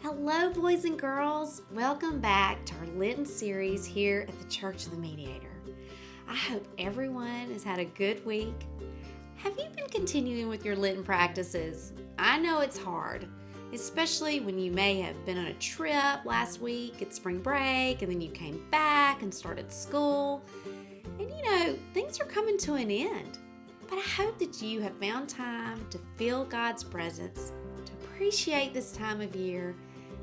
Hello, boys and girls. Welcome back to our Lenten series here at the Church of the Mediator. I hope everyone has had a good week. Have you been continuing with your Lenten practices? I know it's hard, especially when you may have been on a trip last week at spring break and then you came back and started school. And things are coming to an end. But I hope that you have found time to feel God's presence, to appreciate this time of year,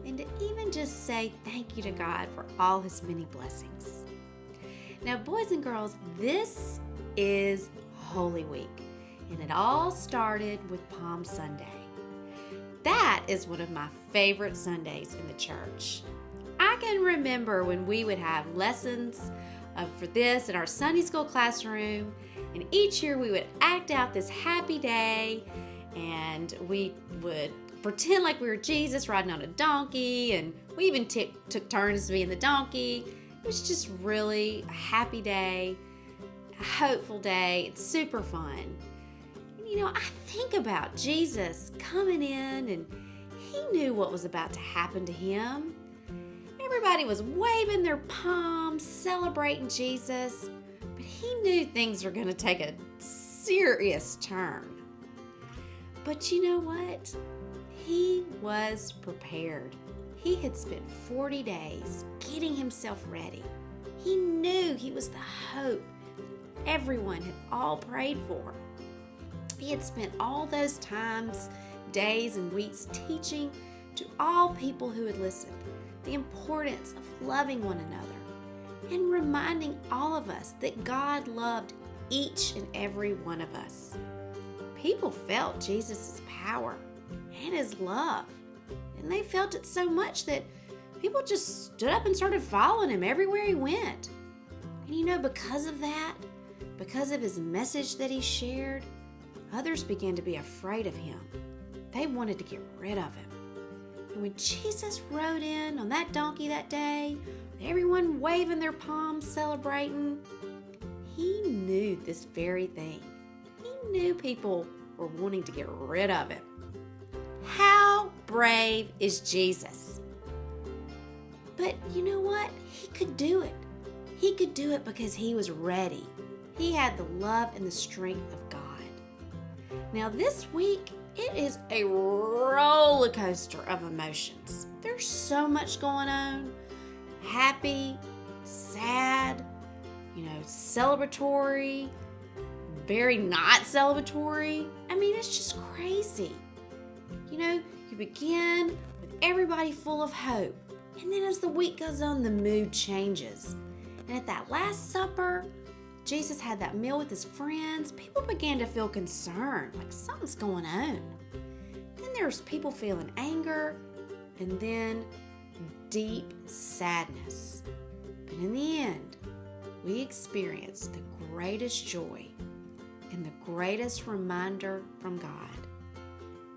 and to even just say thank you to God for all His many blessings. Now, boys and girls, this is Holy Week, and it all started with Palm Sunday. That is one of my favorite Sundays in the church. I can remember when we would have lessons for this in our Sunday school classroom, and each year we would act out this happy day, and we would pretend like we were Jesus riding on a donkey, and we even took turns being the donkey. It was just really a happy day, a hopeful day. It's super fun. And I think about Jesus coming in, and He knew what was about to happen to Him. Everybody was waving their palms, celebrating Jesus, but He knew things were going to take a serious turn. But you know what? He was prepared. He had spent 40 days getting Himself ready. He knew He was the hope everyone had all prayed for. He had spent all those times, days, and weeks teaching to all people who had listened the importance of loving one another and reminding all of us that God loved each and every one of us. People felt Jesus' power and His love, and they felt it so much that people just stood up and started following Him everywhere He went. And because of that, because of His message that He shared, others began to be afraid of Him. They wanted to get rid of Him. And when Jesus rode in on that donkey that day, with everyone waving their palms, celebrating, He knew this very thing. He knew people were wanting to get rid of Him. How brave is Jesus? But you know what? He could do it. He could do it because He was ready. He had the love and the strength of God. Now this week, it is a roller coaster of emotions. There's so much going on. Happy, sad, celebratory, very not celebratory. It's just crazy. You begin with everybody full of hope. And then as the week goes on, the mood changes. And at that Last Supper, Jesus had that meal with His friends. People began to feel concerned, like something's going on. Then there's people feeling anger, and then deep sadness. But in the end, we experience the greatest joy and the greatest reminder from God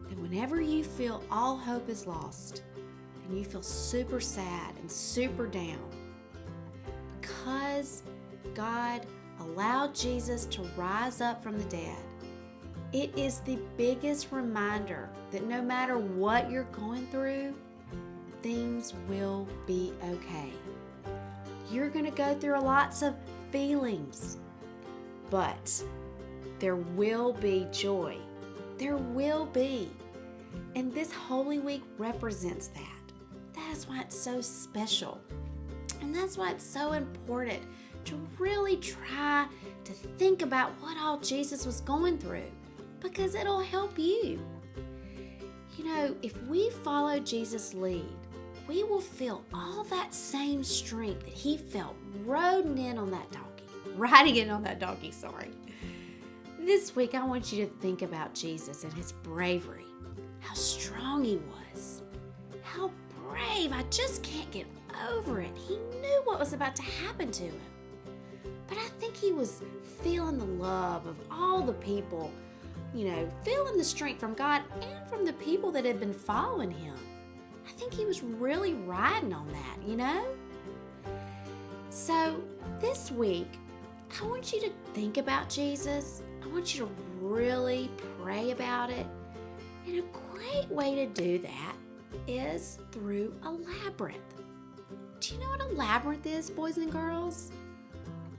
that whenever you feel all hope is lost and you feel super sad and super down, because God allowed Jesus to rise up from the dead, it is the biggest reminder that no matter what you're going through, things will be okay. You're going to go through lots of feelings, but there will be joy. There will be. And this Holy Week represents that. That is why it's so special. And that's why it's so important to really try to think about what all Jesus was going through, because it'll help you. If we follow Jesus' lead, we will feel all that same strength that He felt riding in on that donkey. This week, I want you to think about Jesus and His bravery, how strong He was, how brave. I just can't get over it. He knew what was about to happen to Him. But I think He was feeling the love of all the people, feeling the strength from God and from the people that had been following Him. I think He was really riding on that, So this week, I want you to think about Jesus. I want you to really pray about it. And a great way to do that is through a labyrinth. Do you know what a labyrinth is, boys and girls?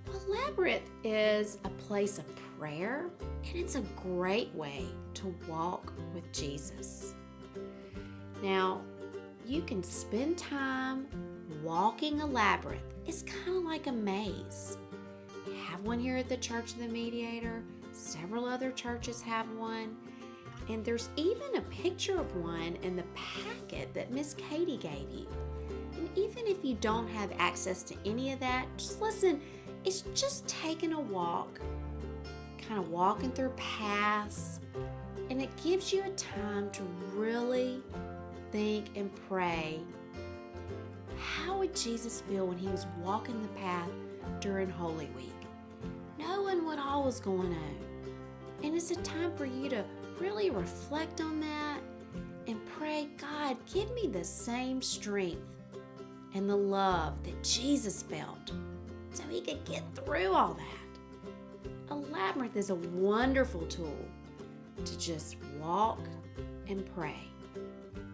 Well, a labyrinth is a place of prayer, and it's a great way to walk with Jesus. Now, you can spend time walking a labyrinth. It's kind of like a maze. We have one here at the Church of the Mediator. Several other churches have one. And there's even a picture of one in the packet that Miss Katie gave you. And even if you don't have access to any of that, just listen, it's just taking a walk, kind of walking through paths, and it gives you a time to really think and pray. How would Jesus feel when he was walking the path during Holy Week, knowing what all was going on? And it's a time for you to really reflect on that and pray, God, give me the same strength and the love that Jesus felt so he could get through all that. A labyrinth is a wonderful tool to just walk and pray.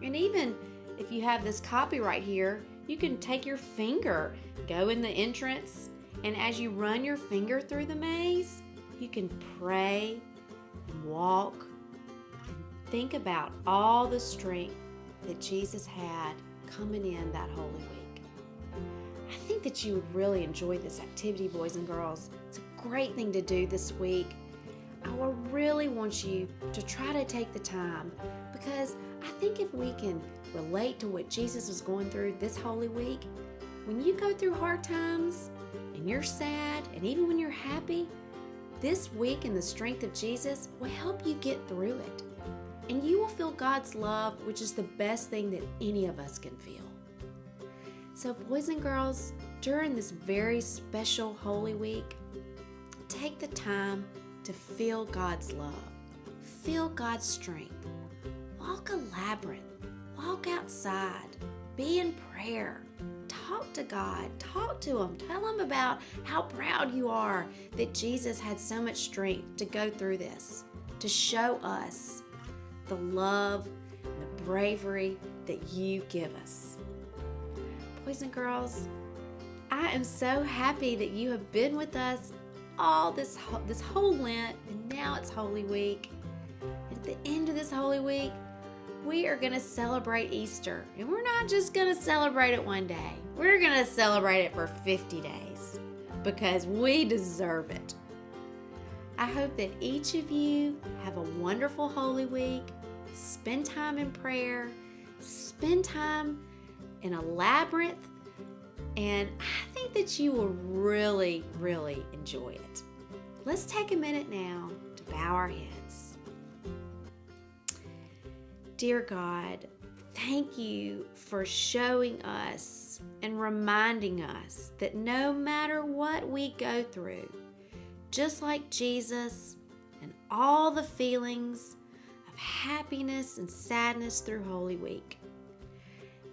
And even if you have this copy right here, you can take your finger, go in the entrance, and as you run your finger through the maze, you can pray and walk and think about all the strength that Jesus had coming in that Holy Week. I think that you would really enjoy this activity, boys and girls. It's a great thing to do this week. I really want you to try to take the time, because I think if we can relate to what Jesus was going through this Holy Week, when you go through hard times and you're sad, and even when you're happy, this week in the strength of Jesus will help you get through it. And you will feel God's love, which is the best thing that any of us can feel. So boys and girls, during this very special Holy Week, take the time to feel God's love, feel God's strength. Walk a labyrinth, walk outside, be in prayer, talk to God, talk to him, tell him about how proud you are that Jesus had so much strength to go through this, to show us the love and the bravery that you give us. Boys and girls, I am so happy that you have been with us all this whole Lent, and now it's Holy Week. And at the end of this Holy Week, we are going to celebrate Easter. And we're not just going to celebrate it one day. We're going to celebrate it for 50 days because we deserve it. I hope that each of you have a wonderful Holy Week. Spend time in prayer. Spend time in a labyrinth. And I think that you will really, really enjoy it. Let's take a minute now to bow our heads. Dear God, thank you for showing us and reminding us that no matter what we go through, just like Jesus and all the feelings of happiness and sadness through Holy Week,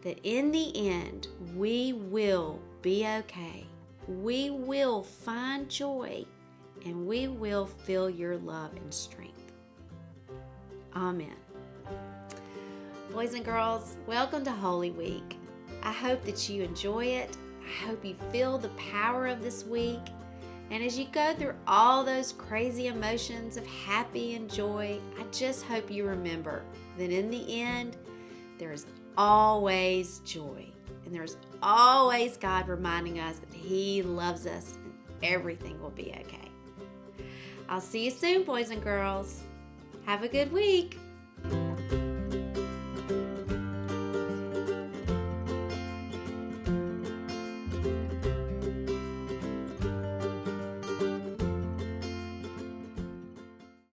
that in the end, we will be okay. We will find joy, and we will feel your love and strength. Amen. Boys and girls, welcome to Holy Week. I hope that you enjoy it. I hope you feel the power of this week. And as you go through all those crazy emotions of happy and joy, I just hope you remember that in the end, there is always joy. And there's always God reminding us that he loves us and everything will be okay. I'll see you soon, boys and girls. Have a good week.